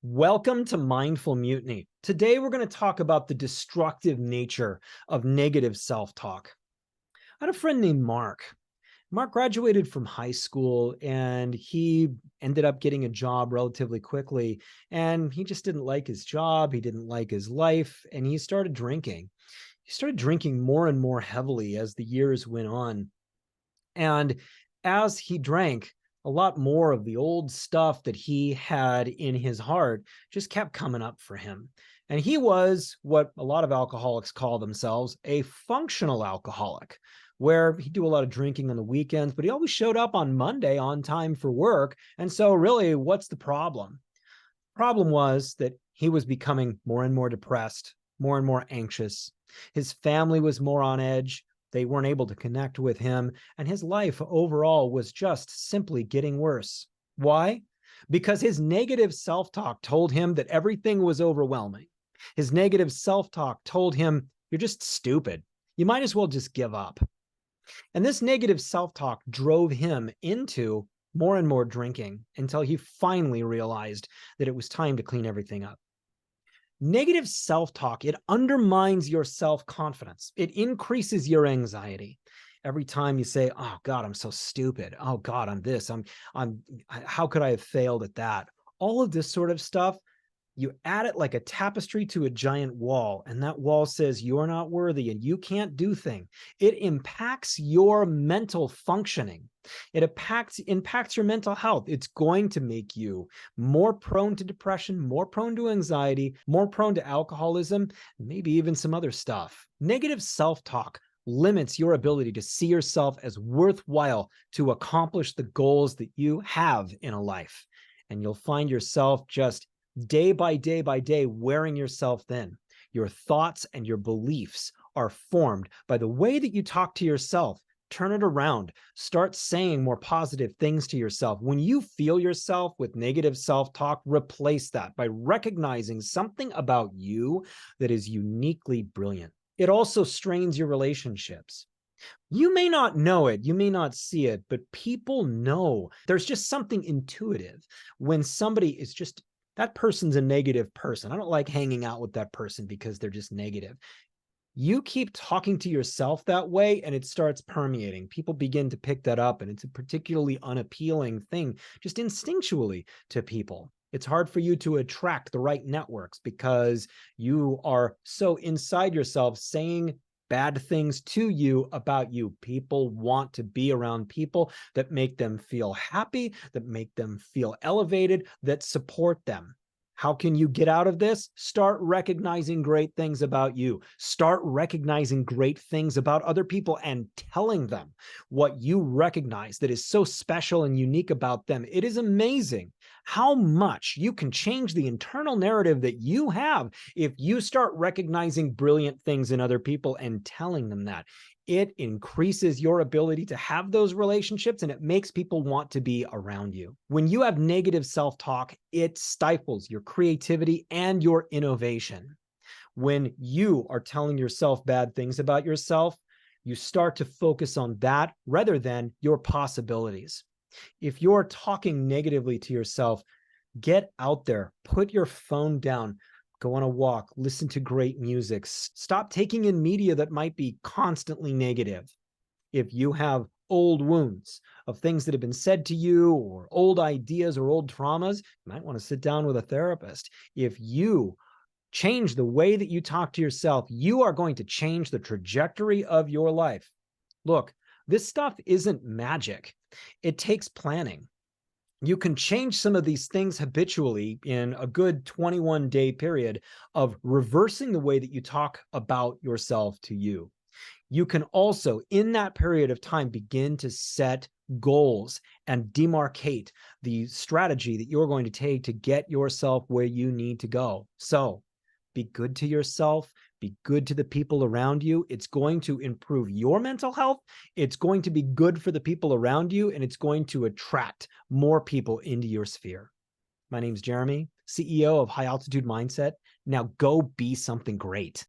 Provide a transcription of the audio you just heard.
Welcome to Mindful Mutiny. Today, we're going to talk about the destructive nature of negative self-talk. I had a friend named Mark. Mark graduated from high school and he ended up getting a job relatively quickly. And he just didn't like his job. He didn't like his life. And he started drinking. He started drinking more and more heavily as the years went on. And as he drank, a lot more of the old stuff that he had in his heart just kept coming up for him. And he was what a lot of alcoholics call themselves, a functional alcoholic, where he'd do a lot of drinking on the weekends, but he always showed up on Monday on time for work. And so really, what's the problem? Problem was that he was becoming more and more depressed, more and more anxious. His family was more on edge. They weren't able to connect with him, and his life overall was just simply getting worse. Why? Because his negative self-talk told him that everything was overwhelming. His negative self-talk told him, "You're just stupid. You might as well just give up." And this negative self-talk drove him into more and more drinking until he finally realized that it was time to clean everything up. Negative self-talk, it undermines your self-confidence. It increases your anxiety. Every time you say, "Oh God, I'm so stupid. Oh God, I'm this. How could I have failed at that?" All of this sort of stuff, you add it like a tapestry to a giant wall, and that wall says you're not worthy and you can't do things. It impacts your mental functioning. It impacts your mental health. It's going to make you more prone to depression, more prone to anxiety, more prone to alcoholism, maybe even some other stuff. Negative self-talk limits your ability to see yourself as worthwhile to accomplish the goals that you have in a life. And you'll find yourself just day by day by day wearing yourself thin. Your thoughts and your beliefs are formed by the way that you talk to yourself. Turn it around. Start saying more positive things to yourself. When you feel yourself with negative self-talk, replace that by recognizing something about you that is uniquely brilliant. It also strains your relationships. You may not know it, you may not see it, but people know. There's just something intuitive when somebody is just, that person's a negative person. I don't like hanging out with that person because they're just negative. You keep talking to yourself that way and it starts permeating. People begin to pick that up, and it's a particularly unappealing thing just instinctually to people. It's hard for you to attract the right networks because you are so inside yourself saying bad things to you about you. People want to be around people that make them feel happy, that make them feel elevated, that support them. How can you get out of this? Start recognizing great things about you. Start recognizing great things about other people and telling them what you recognize that is so special and unique about them. It is amazing how much you can change the internal narrative that you have if you start recognizing brilliant things in other people and telling them that. It increases your ability to have those relationships, and it makes people want to be around you. When you have negative self-talk, it stifles your creativity and your innovation. When you are telling yourself bad things about yourself, you start to focus on that rather than your possibilities. If you're talking negatively to yourself, get out there, put your phone down, go on a walk, listen to great music, stop taking in media that might be constantly negative. If you have old wounds of things that have been said to you, or old ideas or old traumas, you might want to sit down with a therapist. If you change the way that you talk to yourself, you are going to change the trajectory of your life. Look, this stuff isn't magic. It takes planning. You can change some of these things habitually in a good 21-day period of reversing the way that you talk about yourself to you. You can also, in that period of time, begin to set goals and demarcate the strategy that you're going to take to get yourself where you need to go. So be good to yourself. Be good to the people around you. It's going to improve your mental health. It's going to be good for the people around you, and it's going to attract more people into your sphere. My name's Jeremy, CEO of High Altitude Mindset. Now go be something great.